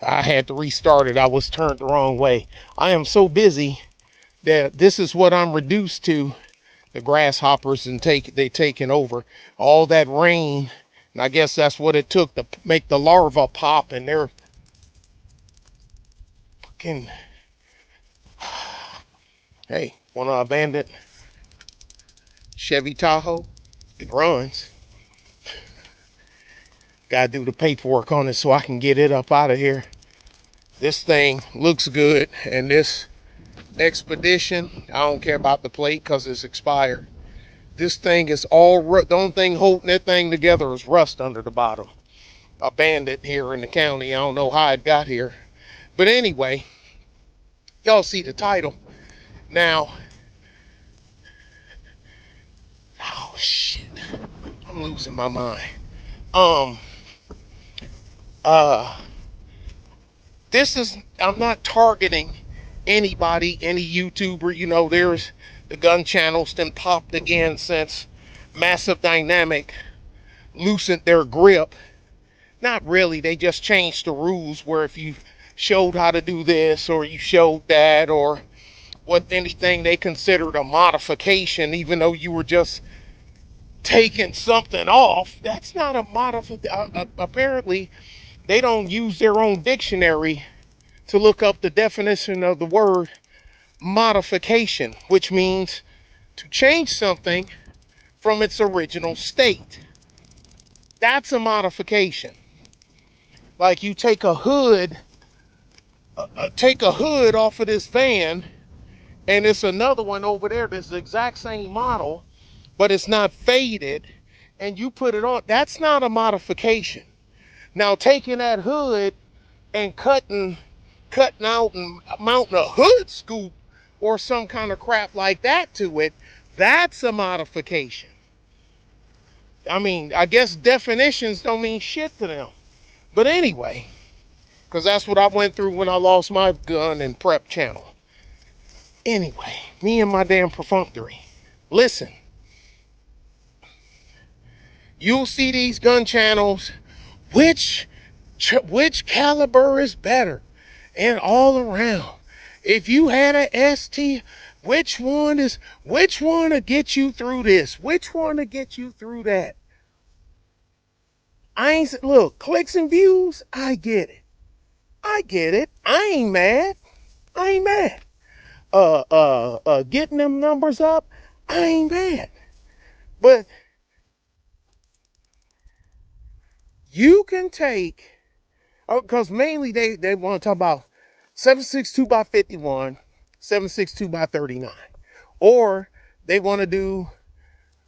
I had to restart it. I was turned the wrong way. I am so busy that this is what I'm reduced to. The grasshoppers and they taking over all that rain, and I guess that's what it took to make the larva pop. And they're fucking. Hey, want to abandon Chevy Tahoe? It runs. Gotta do the paperwork on it so I can get it up out of here. This thing looks good, and this Expedition, I don't care about the plate because it's expired. This thing is all the only thing holding that thing together is rust under the bottom. Abandoned here in the county. I don't know how it got here. But anyway, y'all see the title. Now, oh shit. I'm losing my mind. Um, uh, this is, I'm not targeting anybody, any YouTuber. You know, there's the gun channels then popped again since Massive Dynamic loosened their grip. Not really, they just changed the rules where if you showed how to do this or you showed that or what anything they considered a modification, even though you were just taking something off, that's not a modification. Apparently, they don't use their own dictionary to look up the definition of the word modification, which means to change something from its original state. That's a modification. Like you take a hood off of this van, and it's another one over there that's the exact same model, but it's not faded, and you put it on. That's not a modification. Now taking that hood and cutting out and mounting a hood scoop or some kind of crap like that to it, that's a modification. I mean, I guess definitions don't mean shit to them. But anyway, because that's what I went through when I lost my gun and prep channel. Anyway, me and my damn perfunctory. Listen, you'll see these gun channels. Which caliber is better? And all around. If you had a ST, which one to get you through this? Which one to get you through that? Look, clicks and views, I get it. I ain't mad. Getting them numbers up, I ain't mad. But you can take, because mainly they want to talk about 762 by 51, 762 by 39. Or they want to do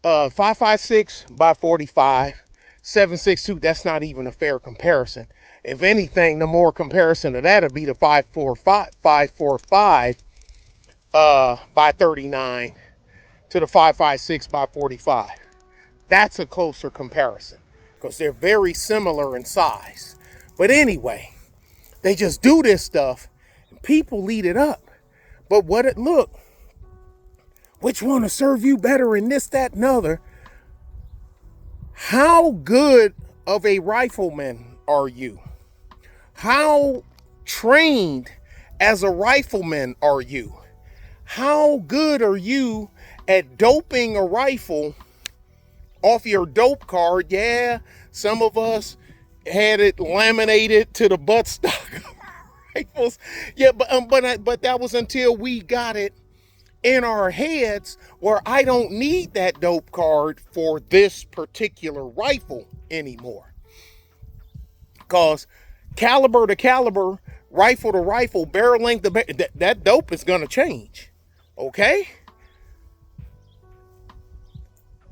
556 by 45, 762. That's not even a fair comparison. If anything, the more comparison to that would be the 545 by 39 to the 556 by 45. That's a closer comparison because they're very similar in size. But anyway, they just do this stuff and people eat it up. But which one will serve you better in this, that, and other? How good of a rifleman are you? How trained as a rifleman are you? How good are you at doping a rifle off your dope card? Yeah, some of us had it laminated to the buttstock of rifles. Yeah, but that was until we got it in our heads where I don't need that dope card for this particular rifle anymore. Because caliber to caliber, rifle to rifle, barrel length to barrel, that dope is going to change. Okay?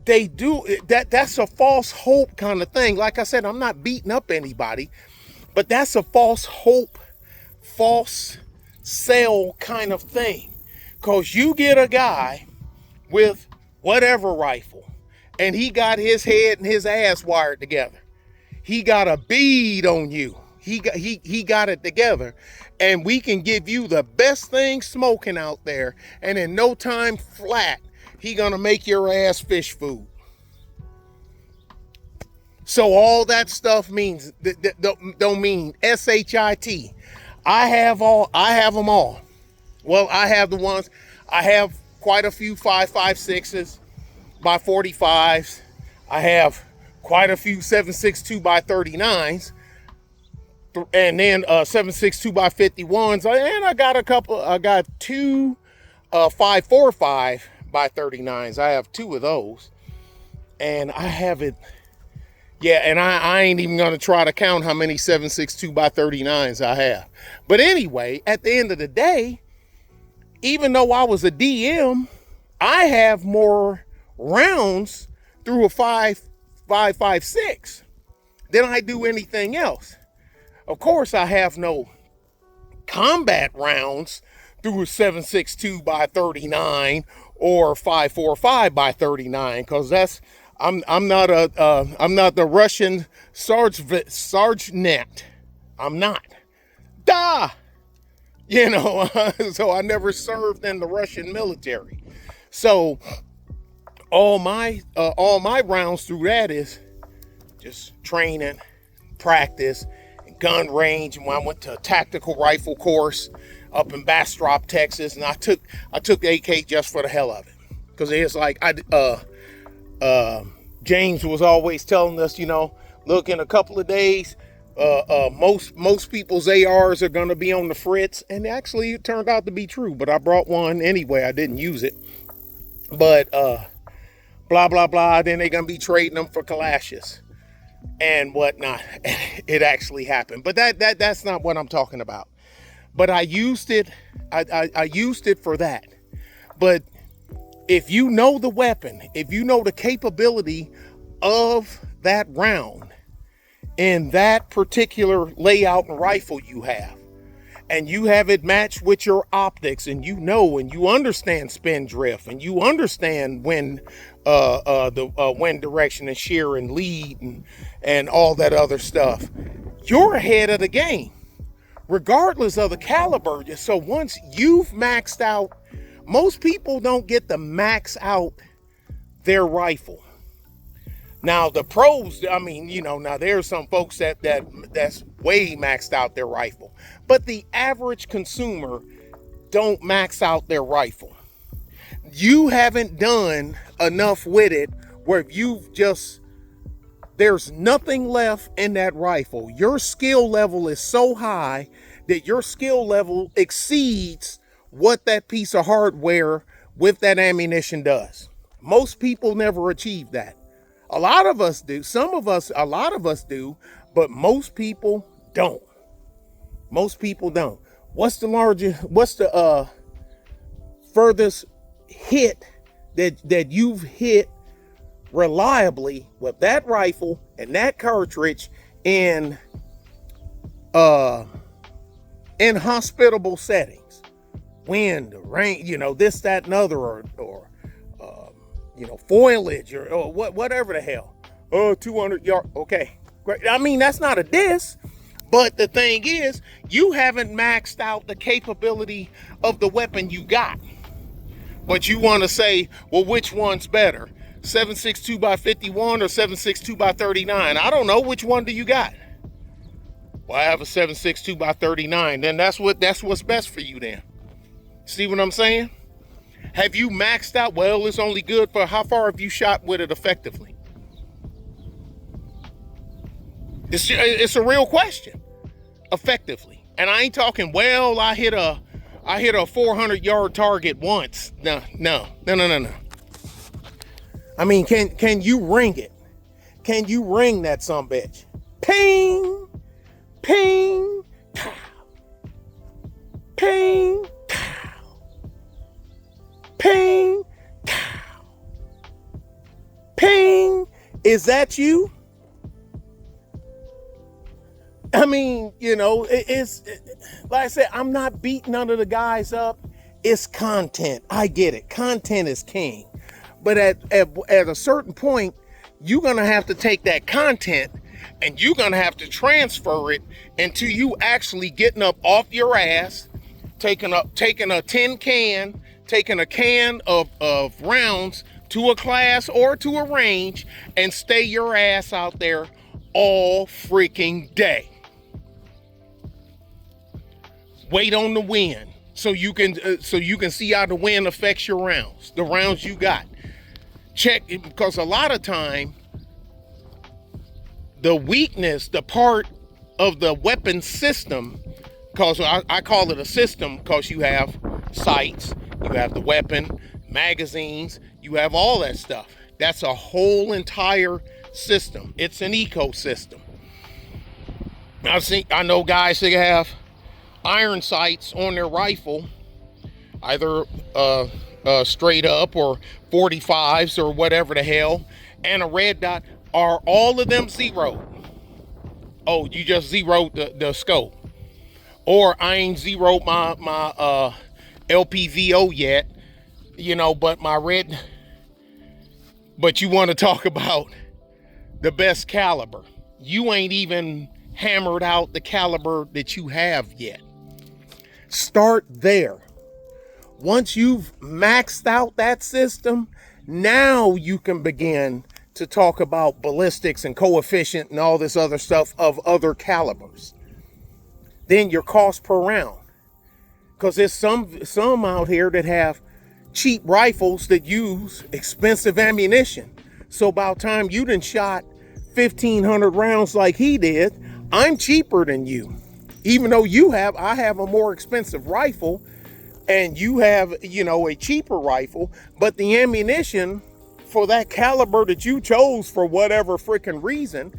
They do that's a false hope kind of thing. Like I said, I'm not beating up anybody, but that's a false hope, false sell kind of thing. Because you get a guy with whatever rifle, and he got his head and his ass wired together. He got a bead on you. He got it together. And we can give you the best thing smoking out there, and in no time flat, he gonna make your ass fish food. So all that stuff means don't mean SHIT. I have them all. Well, I have the ones. I have quite a few 5.56s by 45s. I have quite a few 7.62 by 39s, and then 7.62 by 51s. And I got a couple. I got two 5.45 by 39s. I have two of those, and I have it. Yeah, and I ain't even gonna try to count how many 7.62 by 39s I have. But anyway, at the end of the day, even though I was a DM, I have more rounds through a 5.56 than I do anything else. Of course, I have no combat rounds through a 7.62 by 39 or 5.45 by 39, because that's I'm not the Russian sergeant. I'm not. Da. You know, so I never served in the Russian military. So all my rounds through that is just training, practice, gun range. And when I went to a tactical rifle course up in Bastrop, Texas, and I took the AK just for the hell of it, because it's like James was always telling us, you know, look, in a couple of days, most people's ARs are going to be on the fritz, and actually it turned out to be true. But I brought one anyway. I didn't use it, but blah blah blah. Then they're going to be trading them for Kalashes and whatnot. It actually happened, but that's not what I'm talking about. But I used it. I used it for that. But if you know the weapon, if you know the capability of that round in that particular layout and rifle you have, and you have it matched with your optics, and you know and you understand spin drift, and you understand when the wind direction and shear and lead and all that other stuff, you're ahead of the game, regardless of the caliber. So once you've maxed out, most people don't get to max out their rifle. Now the pros, I mean, you know, now there's some folks that's way maxed out their rifle, but the average consumer don't max out their rifle. You haven't done enough with it where there's nothing left in that rifle. Your skill level is so high that your skill level exceeds what that piece of hardware with that ammunition does. Most people never achieve that. A lot of us do. A lot of us do, but most people don't. Most people don't. What's the furthest hit that you've hit reliably with that rifle and that cartridge in hospitable settings? Wind, rain, you know, this, that, and other, or you know, foliage, or whatever the hell. 200 yards. Okay, great. I mean, that's not a diss, but the thing is, you haven't maxed out the capability of the weapon you got. But you want to say, well, which one's better, 7.62 by 51 or 7.62 by 39? I don't know. Which one do you got? Well, I have a 7.62 by 39. Then that's what's best for you then. See what I'm saying? Have you maxed out? Well, it's only good for how far have you shot with it effectively? It's a real question. Effectively. And I ain't talking, well, I hit a 400-yard target once. No. I mean, can you ring it? Can you ring that sumbitch? Ping, ping, pow, ping, pow, ping, pow, ping. Is that you? I mean, you know, it's like I said, I'm not beating none of the guys up. It's content. I get it. Content is king. But at a certain point, you're going to have to take that content and you're going to have to transfer it into you actually getting up off your ass, taking a tin can, taking a can of rounds to a class or to a range, and stay your ass out there all freaking day. Wait on the wind so you can see how the wind affects your rounds, the rounds you got. Check, because a lot of time the weakness, the part of the weapon system, because I call it a system, because you have sights, you have the weapon, magazines, you have all that stuff. That's a whole entire system. It's an ecosystem. I know guys that have iron sights on their rifle, either straight up or 45s or whatever the hell, and a red dot. Are all of them zeroed? Oh, you just zeroed the scope. Or I ain't zeroed my LPVO yet, but my red. But you want to talk about the best caliber. You ain't even hammered out the caliber that you have yet. Start there. Once you've maxed out that system, now you can begin to talk about ballistics and coefficient and all this other stuff of other calibers. Then your cost per round. Because there's some out here that have cheap rifles that use expensive ammunition. So by the time you done shot 1,500 rounds like he did, I'm cheaper than you. Even though I have a more expensive rifle and you have, a cheaper rifle, but the ammunition for that caliber that you chose for whatever freaking reason,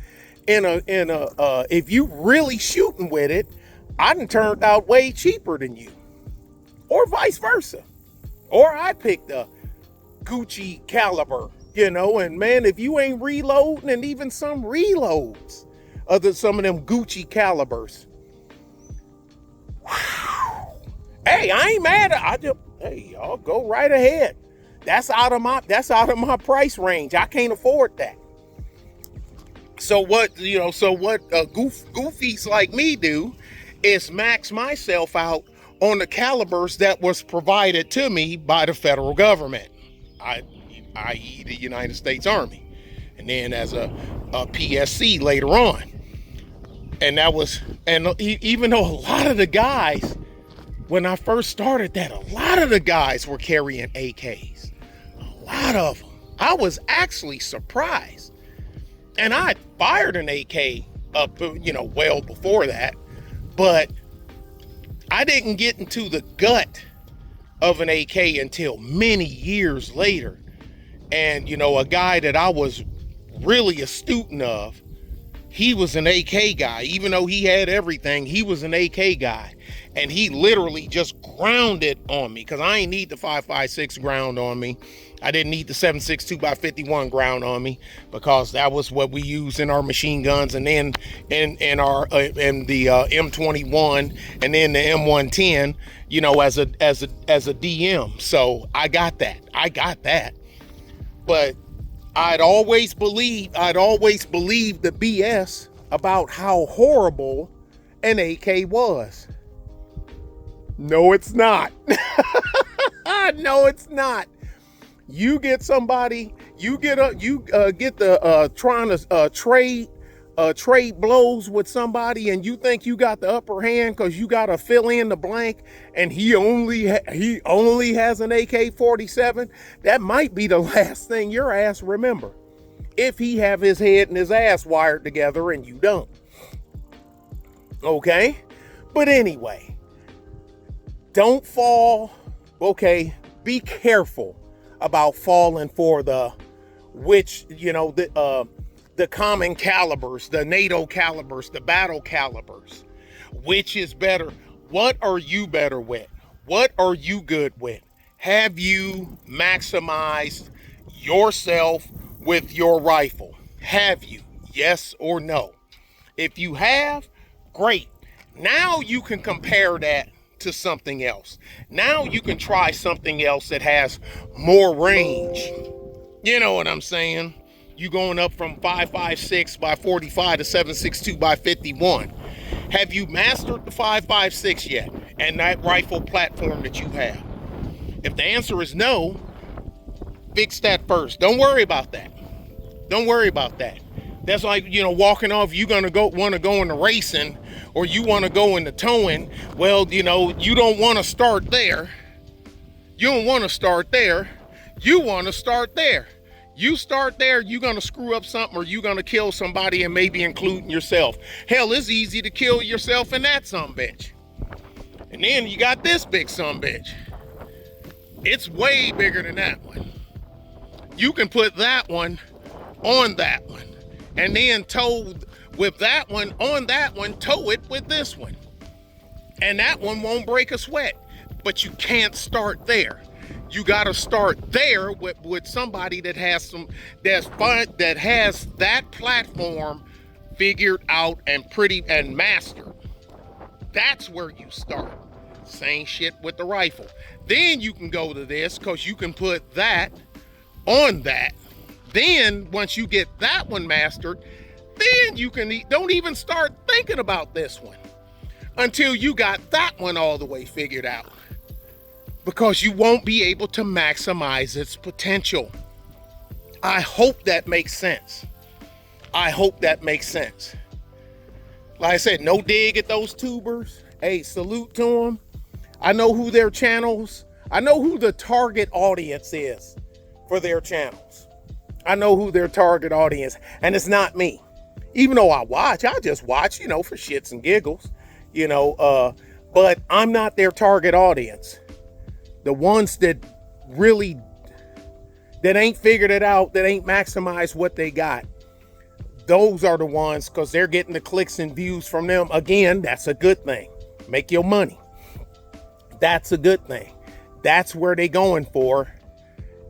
if you really shooting with it, I done turned out way cheaper than you, or vice versa. Or I picked a Gucci caliber, and man, if you ain't reloading, and even some reloads of some of them Gucci calibers, hey, I ain't mad. Hey, y'all go right ahead. That's out of my price range. I can't afford that. So what goofies like me do is max myself out on the calibers that was provided to me by the federal government, i.e. the United States Army, and then as a PSC later on. And even though a lot of the guys, when I first started that, a lot of the guys were carrying AKs. A lot of them. I was actually surprised. And I fired an AK up, well before that. But I didn't get into the gut of an AK until many years later. And, a guy that I was really a student of, he was an AK guy. Even though he had everything, he was an AK guy. And he literally just grounded on me, because I ain't need the 5.56 ground on me. I didn't need the 7.62x51 ground on me, because that was what we used in our machine guns, and then in the M21, and then the M110, as a DM. So I got that. But I'd always believed the BS about how horrible an AK was. No, it's not. No, it's not. You get somebody, trying to trade blows with somebody, and you think you got the upper hand because you got to fill in the blank, and he only has an AK-47. That might be the last thing your ass remember, if he have his head and his ass wired together and you don't. Okay? But anyway, don't fall. Okay, be careful about falling for the common calibers, the NATO calibers, the battle calibers. Which is better? What are you better with? What are you good with? Have you maximized yourself with your rifle? Have you? Yes or no? If you have, great. Now you can compare that to something else. Now you can try something else that has more range. You know what I'm saying? You going up from 5.56x45 to 7.62x51. Have you mastered the 5.56 yet? And that rifle platform that you have? If the answer is no, fix that first. Don't worry about that. That's like, walking off. You gonna want to go into racing, or you want to go into towing. Well, you don't want to start there. You don't want to start there. You want to start there. You start there, you're gonna screw up something, or you're gonna kill somebody, and maybe including yourself. Hell, it's easy to kill yourself in that sumbitch. And then you got this big sumbitch. It's way bigger than that one. You can put that one on that one, and then tow with that one on that one, tow it with this one. And that one won't break a sweat, but you can't start there. You got to start there with somebody that has that has that platform figured out and mastered. That's where you start. Same shit with the rifle. Then you can go to this, because you can put that on that. Then once you get that one mastered, then you can don't even start thinking about this one until you got that one all the way figured out. Because you won't be able to maximize its potential. I hope that makes sense. I hope that makes sense. Like I said, no dig at those tubers. Hey, salute to them. I know who their channels, I know who the target audience is for their channels. I know who their target audience, and it's not me. Even though I just watch, for shits and giggles, but I'm not their target audience. The ones that ain't figured it out, that ain't maximized what they got. Those are the ones, because they're getting the clicks and views from them. Again, that's a good thing. Make your money. That's a good thing. That's where they going for.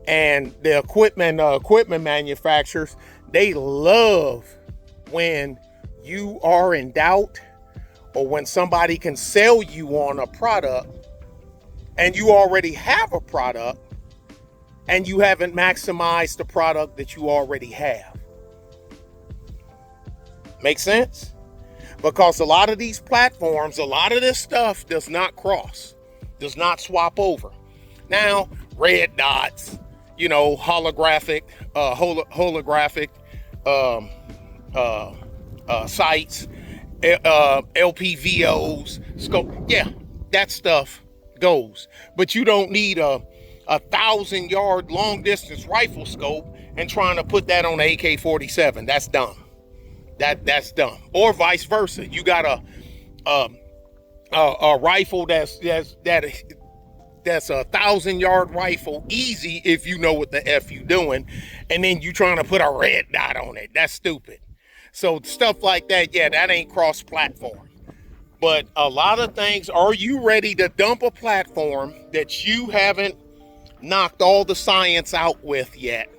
And the equipment manufacturers, they love when you are in doubt, or when somebody can sell you on a product and you already have a product and you haven't maximized the product that you already have. Make sense? Because a lot of these platforms, a lot of this stuff does not cross, does not swap over. Now, red dots, holographic sights, LPVOs, scope. Yeah, that stuff goes. But you don't need a 1,000-yard long distance rifle scope and trying to put that on an AK-47. That's dumb. That's dumb. Or vice versa. You got a rifle that's a 1,000-yard rifle, easy if you know what the F you doing, and then you trying to put a red dot on it. That's stupid. So stuff like that, yeah, that ain't cross-platform. But a lot of things, are you ready to dump a platform that you haven't knocked all the science out with yet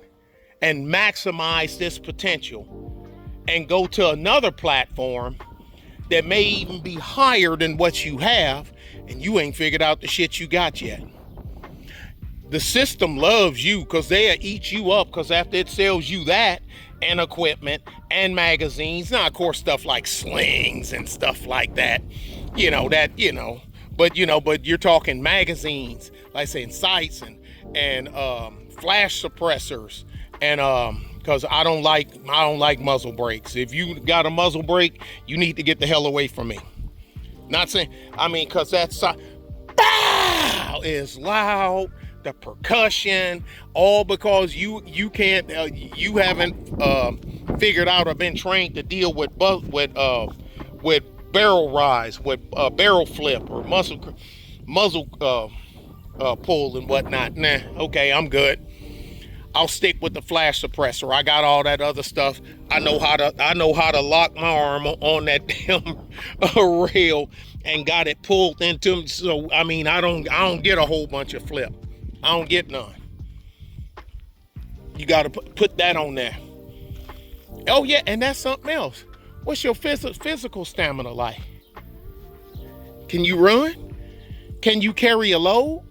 and maximize this potential, and go to another platform that may even be higher than what you have, and you ain't figured out the shit you got yet? The system loves you, because they'll eat you up, because after it sells you that and equipment and magazines, now of course stuff like slings and stuff like that, but you're talking magazines, like I say, and sights and flash suppressors, and because I don't like muzzle brakes. If you got a muzzle brake, you need to get the hell away from me. Not saying, because that's bow is loud, the percussion, all because you can't, you haven't figured out or been trained to deal with barrel rise, with barrel flip, or muzzle pull and whatnot. Nah, okay, I'm good. I'll stick with the flash suppressor. I got all that other stuff. I know how to lock my arm on that damn rail and got it pulled into me. So I don't get a whole bunch of flip. I don't get none. You got to put that on there. Oh yeah, and that's something else. What's your physical stamina like? Can you run? Can you carry a load?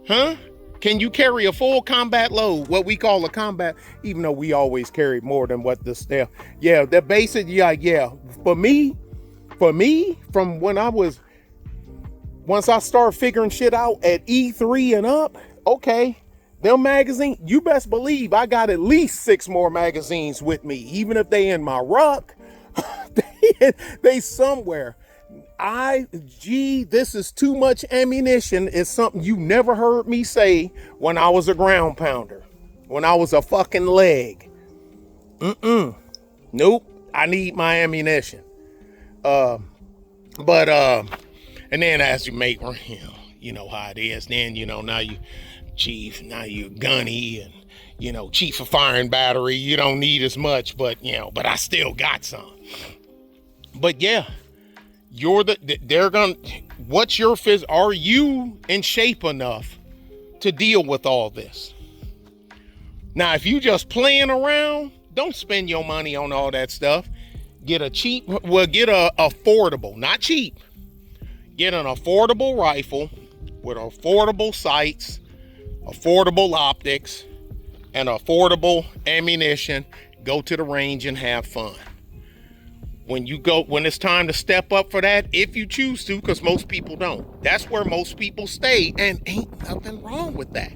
Huh? Can you carry a full combat load? What we call a combat, even though we always carry more than what the staff. Yeah, the basic, yeah. For me, from when once I start figuring shit out at E3 and up, okay, Them magazines, you best believe I got at least 6 more magazines with me, even if they in my ruck. they somewhere. This is too much ammunition is something you never heard me say when I was a ground pounder, when I was a fucking leg. Nope. I need my ammunition. And then as you make, you know how it is. Then, now you gunny and, chief of firing battery. You don't need as much, but I still got some. But yeah, what's your are you in shape enough to deal with all this? Now, if you just playing around, don't spend your money on all that stuff. Get a affordable, not cheap. Get an affordable rifle with affordable sights, affordable optics, and affordable ammunition. Go to the range and have fun. When it's time to step up for that, if you choose to, because most people don't. That's where most people stay, and ain't nothing wrong with that.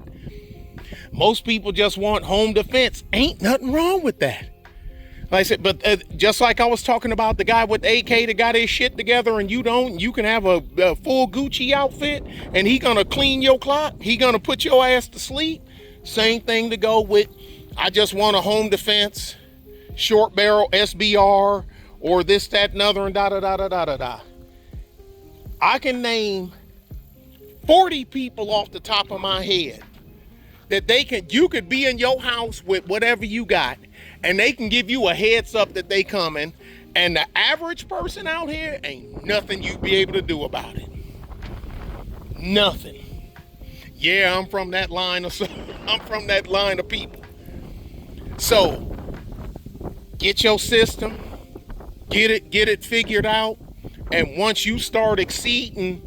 Most people just want home defense. Ain't nothing wrong with that. Like I said, but just like I was talking about the guy with the AK that got his shit together and you don't, you can have a full Gucci outfit and he gonna clean your clock. He gonna put your ass to sleep. Same thing to go with, I just want a home defense, short barrel SBR, or this, that, and other, and da-da-da-da-da-da-da. I can name 40 people off the top of my head that you could be in your house with whatever you got, and they can give you a heads up that they coming, and the average person out here ain't nothing you be able to do about it. Nothing. Yeah, I'm from that line of people. So get your system, get it figured out, and once you start exceeding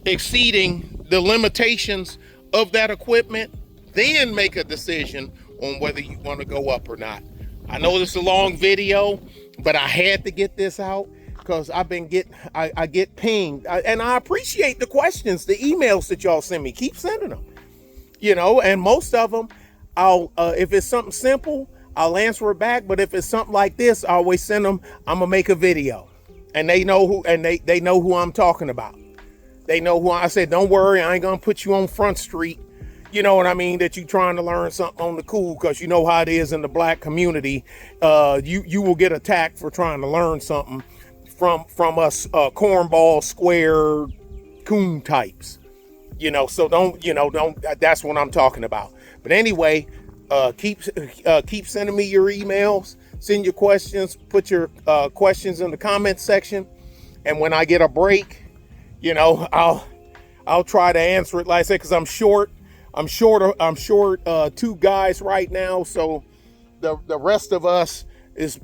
the limitations of that equipment, then make a decision on whether you want to go up or not. I know this is a long video, but I had to get this out because I get pinged. And I appreciate the questions, the emails that y'all send me. Keep sending them. And most of them, if it's something simple, I'll answer it back. But if it's something like this, I always send them, I'm gonna make a video. And they know who I'm talking about. They know who I said, don't worry, I ain't gonna put you on Front Street. You know what I mean? That you trying to learn something on the cool, because you know how it is in the black community. You will get attacked for trying to learn something from us cornball square coon types. So don't, that's what I'm talking about. But anyway, keep sending me your emails, send your questions, put your questions in the comment section. And when I get a break, I'll try to answer it, like I said, because I'm short 2 guys right now, so the rest of us is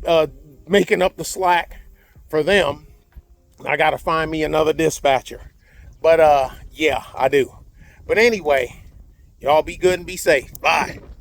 making up the slack for them. I gotta find me another dispatcher, but yeah, I do. But anyway, y'all be good and be safe. Bye.